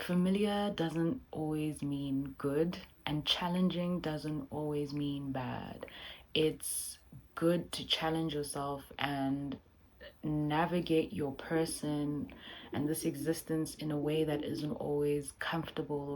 Familiar doesn't always mean good, and challenging doesn't always mean bad. It's good to challenge yourself and navigate your person and this existence in a way that isn't always comfortable.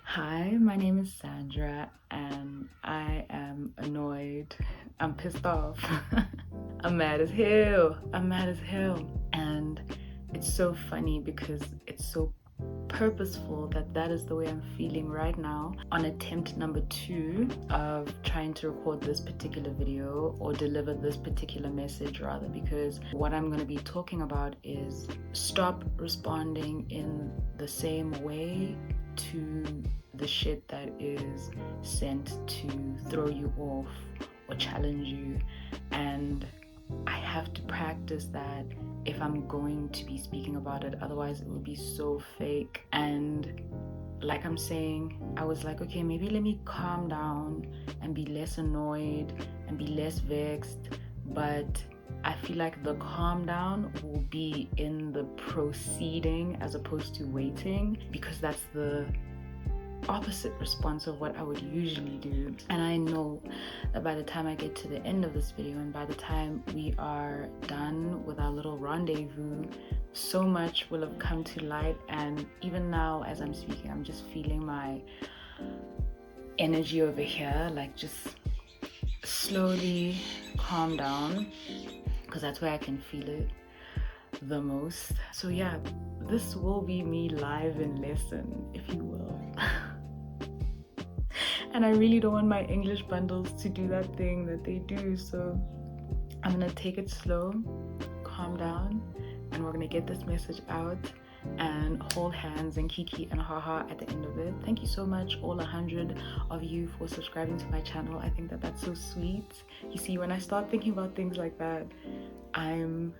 Hi, my name is Sandra and I am annoyed. I'm pissed off. I'm mad as hell. And it's so funny because it's so purposeful that is the way I'm feeling right now on attempt number 2 of trying to record this particular video or deliver this particular message rather, because what I'm going to be talking about is stop responding in the same way to the shit that is sent to throw you off or challenge you. And I have to practice that if I'm going to be speaking about it, otherwise it would be so fake. And like I'm saying, I was like, okay, maybe let me calm down and be less annoyed and be less vexed, but I feel like the calm down will be in the proceeding as opposed to waiting, because that's the opposite response of what I would usually do. And I know that by the time I get to the end of this video and by the time we are done with our little rendezvous, so much will have come to light. And even now as I'm speaking, I'm just feeling my energy over here like just slowly calm down, because that's where I can feel it the most. So yeah, this will be me live in lesson, if you will. And I really don't want my English bundles to do that thing that they do, so I'm gonna take it slow, calm down, and we're gonna get this message out and hold hands and kiki and haha at the end of it. Thank you so much, all 100 of you, for subscribing to my channel. I think that that's so sweet. You see, when I start thinking about things like that, I'm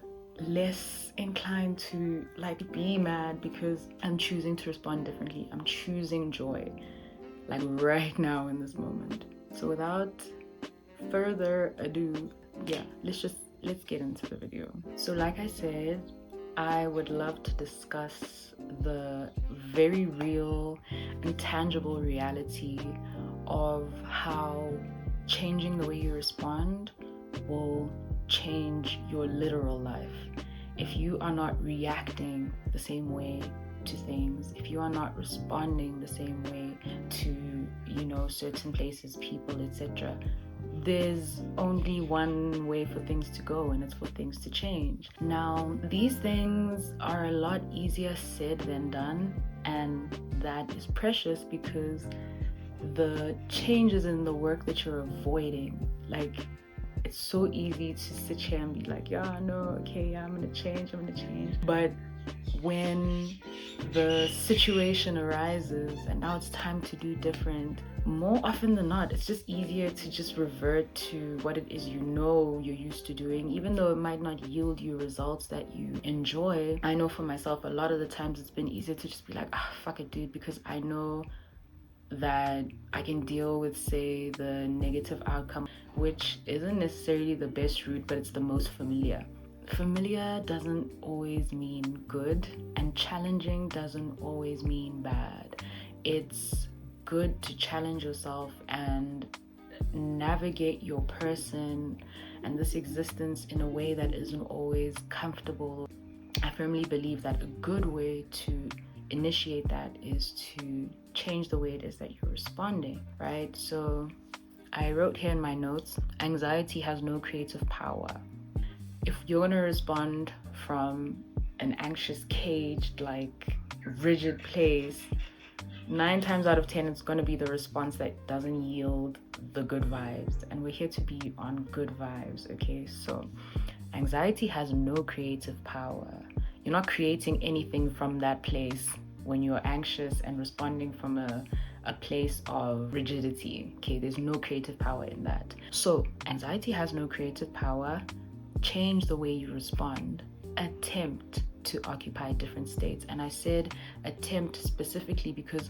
less inclined to like be mad because I'm choosing to respond differently. I'm choosing joy, like right now in this moment. So without further ado, yeah, let's get into the video. So like I said, I would love to discuss the very real and tangible reality of how changing the way you respond will change your literal life. If you are not reacting the same way to things, if you are not responding the same way to, you know, certain places, people, etc., there's only one way for things to go, and it's for things to change. Now, these things are a lot easier said than done, and that is precious because the changes in the work that you're avoiding, like, it's so easy to sit here and be like, yeah, no, okay, yeah, I'm gonna change. But when the situation arises and now it's time to do different, more often than not, it's just easier to just revert to what it is you know you're used to doing, even though it might not yield you results that you enjoy. I know for myself, a lot of the times it's been easier to just be like, fuck it, dude, because I know that I can deal with, say, the negative outcome, which isn't necessarily the best route, but it's the most familiar. Familiar doesn't always mean good, and challenging doesn't always mean bad. It's good to challenge yourself and navigate your person and this existence in a way that isn't always comfortable. I firmly believe that a good way to initiate that is to change the way it is that you're responding, right? So I wrote here in my notes, anxiety has no creative power. If you're going to respond from an anxious, caged, like rigid place, 9 times out of 10 it's going to be the response that doesn't yield the good vibes, and we're here to be on good vibes. Okay, so anxiety has no creative power. You're not creating anything from that place when you're anxious and responding from a place of rigidity. Okay, there's no creative power in that. So anxiety has no creative power. Change the way you respond. Attempt to occupy different states. And I said attempt specifically because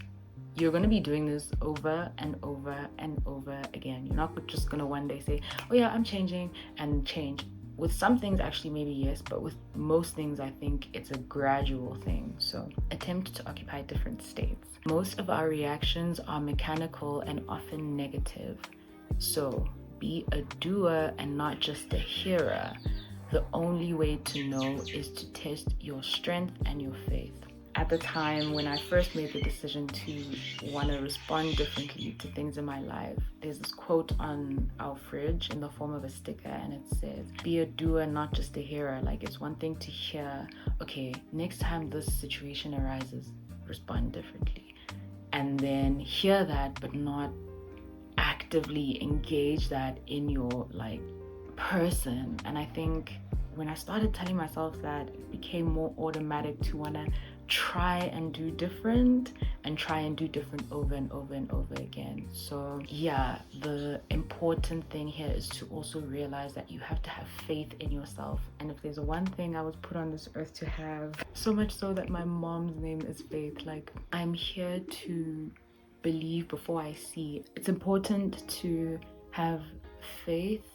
you're going to be doing this over and over and over again. You're not just going to one day say, oh yeah, I'm changing, and change. With some things, actually, maybe yes, but with most things, I think it's a gradual thing. So attempt to occupy different states. Most of our reactions are mechanical and often negative. So be a doer and not just a hearer. The only way to know is to test your strength and your faith. At the time when I first made the decision to want to respond differently to things in my life, there's this quote on our fridge in the form of a sticker, and it says, be a doer, not just a hearer. Like, it's one thing to hear, okay, next time this situation arises, respond differently. And then hear that, but not actively engage that in your person. And I think when I started telling myself that, it became more automatic to want to try and do different over and over and over again. So yeah, the important thing here is to also realize that you have to have faith in yourself. And if there's one thing I was put on this earth to have, so much so that my mom's name is Faith, I'm here to believe before I see. It's important to have faith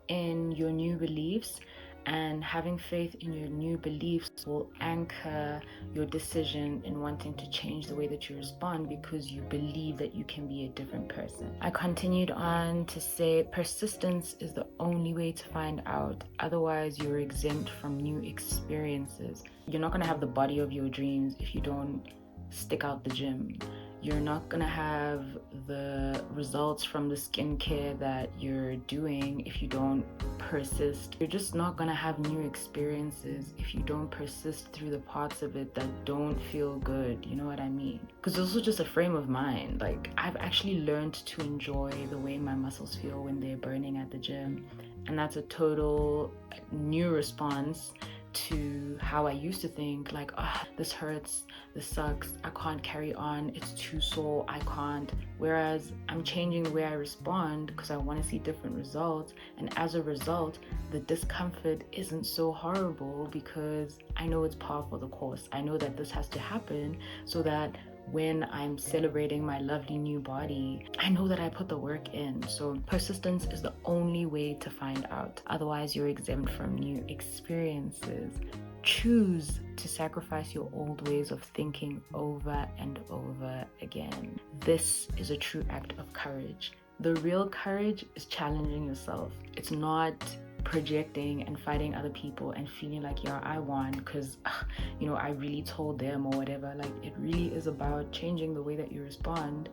in your new beliefs, and having faith in your new beliefs will anchor your decision in wanting to change the way that you respond, because you believe that you can be a different person. I continued on to say, persistence is the only way to find out. Otherwise, you're exempt from new experiences. You're not going to have the body of your dreams if you don't stick out the gym. You're not gonna have the results from the skincare that you're doing if you don't persist. You're just not gonna have new experiences if you don't persist through the parts of it that don't feel good. You know what I mean? Because it's also just a frame of mind. I've actually learned to enjoy the way my muscles feel when they're burning at the gym, and that's a total new response to how I used to think, this hurts, this sucks, I can't carry on, it's too sore, I can't. Whereas I'm changing the way I respond because I want to see different results, and as a result, the discomfort isn't so horrible because I know it's par for the course. I know that this has to happen so that when I'm celebrating my lovely new body, I know that I put the work in. So persistence is the only way to find out. Otherwise, you're exempt from new experiences. Choose to sacrifice your old ways of thinking over and over again. This is a true act of courage. The real courage is challenging yourself. It's not projecting and fighting other people and feeling like, yeah, I won because I really told them or whatever. It really is about changing the way that you respond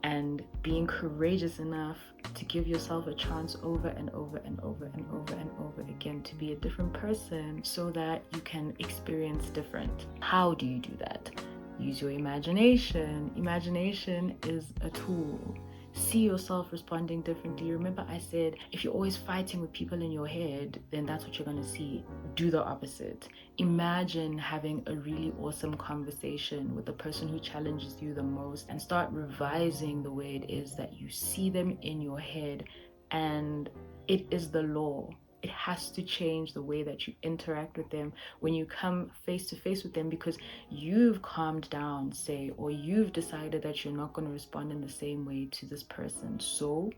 and being courageous enough to give yourself a chance over and over and over and over and over again to be a different person so that you can experience different. How do you do that? Use your imagination. Imagination is a tool. See yourself responding differently. Remember I said, if you're always fighting with people in your head, then that's what you're going to see. Do the opposite. Imagine having a really awesome conversation with the person who challenges you the most, and start revising the way it is that you see them in your head. And it is the law. It has to change the way that you interact with them when you come face to face with them, because you've calmed down, say, or you've decided that you're not going to respond in the same way to this person. So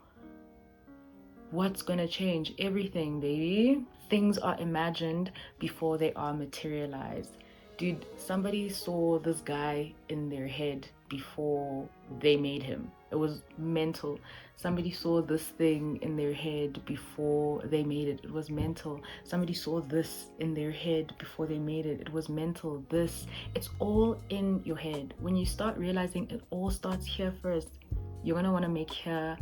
what's going to change? Everything, baby. Things are imagined before they are materialized. Dude, somebody saw this guy in their head before they made him. It was mental. Somebody saw this thing in their head before they made it. It was mental. Somebody saw this in their head before they made it. It was mental. It's all in your head. When you start realizing it all starts here first, you're gonna want to make here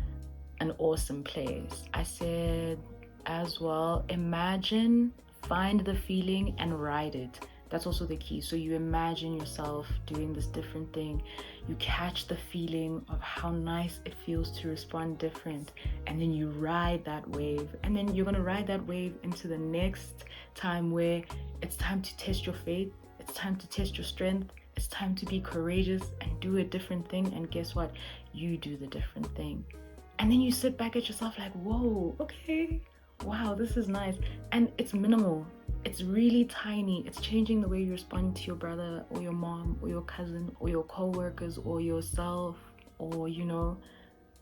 an awesome place. I said as well, imagine, find the feeling and ride it. That's also the key. So you imagine yourself doing this different thing. You catch the feeling of how nice it feels to respond different. And then you ride that wave. And then you're going to ride that wave into the next time where it's time to test your faith. It's time to test your strength. It's time to be courageous and do a different thing. And guess what? You do the different thing. And then you sit back at yourself like, whoa, okay. Wow, this is nice. And it's minimal. It's really tiny. It's changing the way you respond to your brother or your mom or your cousin or your co-workers or yourself, or you know,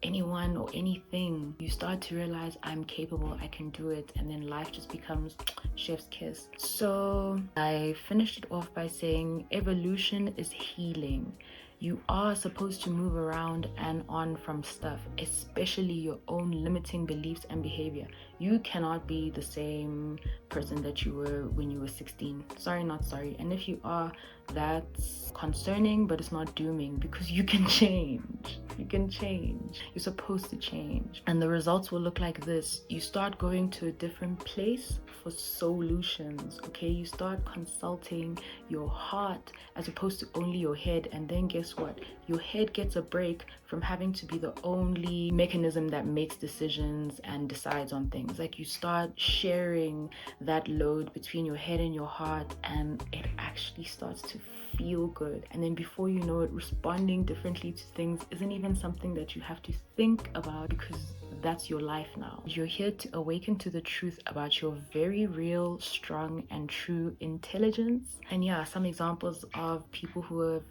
anyone or anything. You start to realize, I'm capable, I can do it, and then life just becomes chef's kiss. So I finished it off by saying evolution is healing. You are supposed to move around and on from stuff, especially your own limiting beliefs and behavior. You cannot be the same person that you were when you were 16. Sorry, not sorry. And if you are, that's concerning, but it's not dooming, because you can change. You can change. You're supposed to change. And the results will look like this. You start going to a different place for solutions, okay? You start consulting your heart as opposed to only your head. And then guess what? Your head gets a break from having to be the only mechanism that makes decisions and decides on things. Like, you start sharing that load between your head and your heart, and it actually starts to feel good. And then before you know it, responding differently to things isn't even something that you have to think about, because that's your life now. You're here to awaken to the truth about your very real, strong, and true intelligence. And yeah, some examples of people who have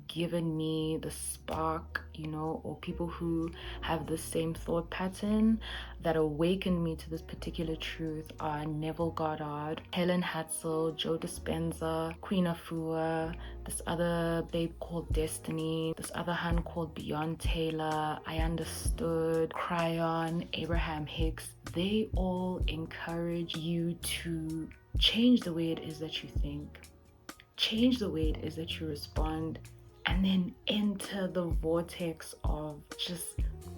given me the spark, you know, or people who have the same thought pattern that awakened me to this particular truth are Neville Goddard, Helen Hatzel, Joe Dispenza, Queen Afua, this other babe called Destiny, this other hun called Beyond Taylor, I Understood, Cryon, Abraham Hicks. They all encourage you to change the way it is that you think, change the way it is that you respond, and then enter the vortex of just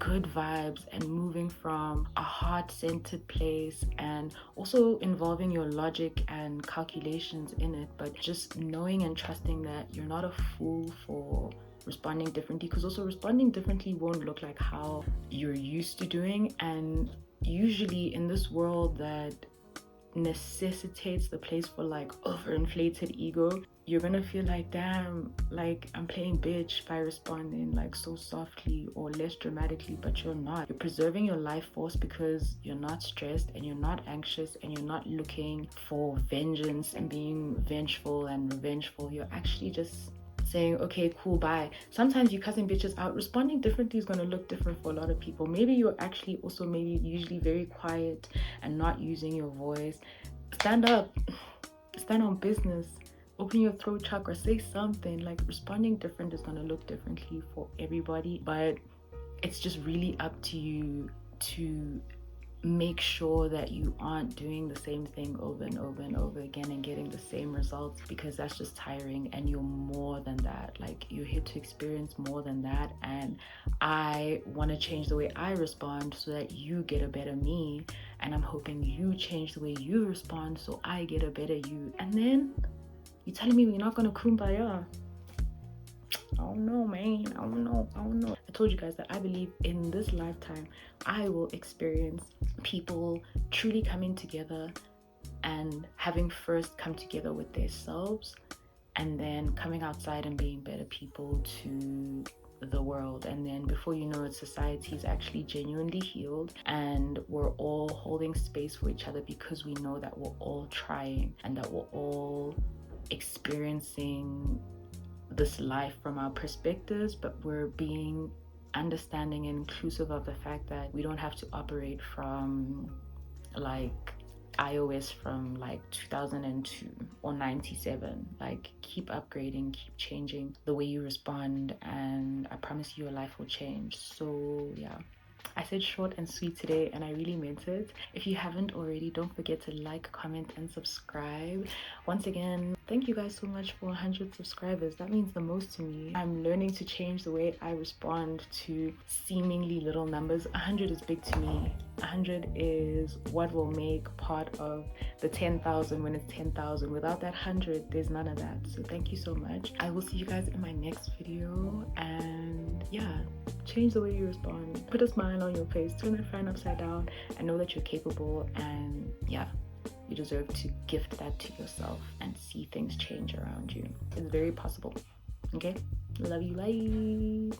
good vibes and moving from a heart-centered place, and also involving your logic and calculations in it, but just knowing and trusting that you're not a fool for responding differently, because also responding differently won't look like how you're used to doing. And usually in this world that necessitates the place for like overinflated ego, you're gonna feel like, damn, like I'm playing bitch by responding like so softly or less dramatically, but you're not. You're preserving your life force because you're not stressed and you're not anxious and you're not looking for vengeance and being vengeful and revengeful. You're actually just saying, okay, cool, bye. Sometimes you cussing bitches out. Responding differently is going to look different for a lot of people. Maybe you're actually also maybe usually very quiet and not using your voice. Stand up, stand on business, open your throat chakra, say something. Like, responding different is going to look differently for everybody, but it's just really up to you to make sure that you aren't doing the same thing over and over and over again and getting the same results, because that's just tiring, and you're more than that. Like, you're here to experience more than that, and I want to change the way I respond so that you get a better me, and I'm hoping you change the way you respond so I get a better you. And then you telling me we're not gonna kumbaya? I don't know, man. I don't know. I told you guys that I believe in this lifetime I will experience people truly coming together and having first come together with themselves, and then coming outside and being better people to the world. And then before you know it, society is actually genuinely healed, and we're all holding space for each other because we know that we're all trying and that we're all experiencing this life from our perspectives, but we're being understanding and inclusive of the fact that we don't have to operate from like iOS from like 2002 or 97. Like, keep upgrading, keep changing the way you respond, and I promise you your life will change. So yeah, I said short and sweet today, and I really meant it. If you haven't already, don't forget to like, comment, and subscribe. Once again, thank you guys so much for 100 subscribers. That means the most to me. I'm learning to change the way I respond to seemingly little numbers. 100 is big to me. 100 is what will make part of the 10,000 when it's 10,000. Without that 100, there's none of that. So thank you so much. I will see you guys in my next video, and yeah, change the way you respond. Put a smile on your face, turn that frown upside down, and know that you're capable. And yeah, you deserve to gift that to yourself and see things change around you. It's very possible. Okay, love you, bye.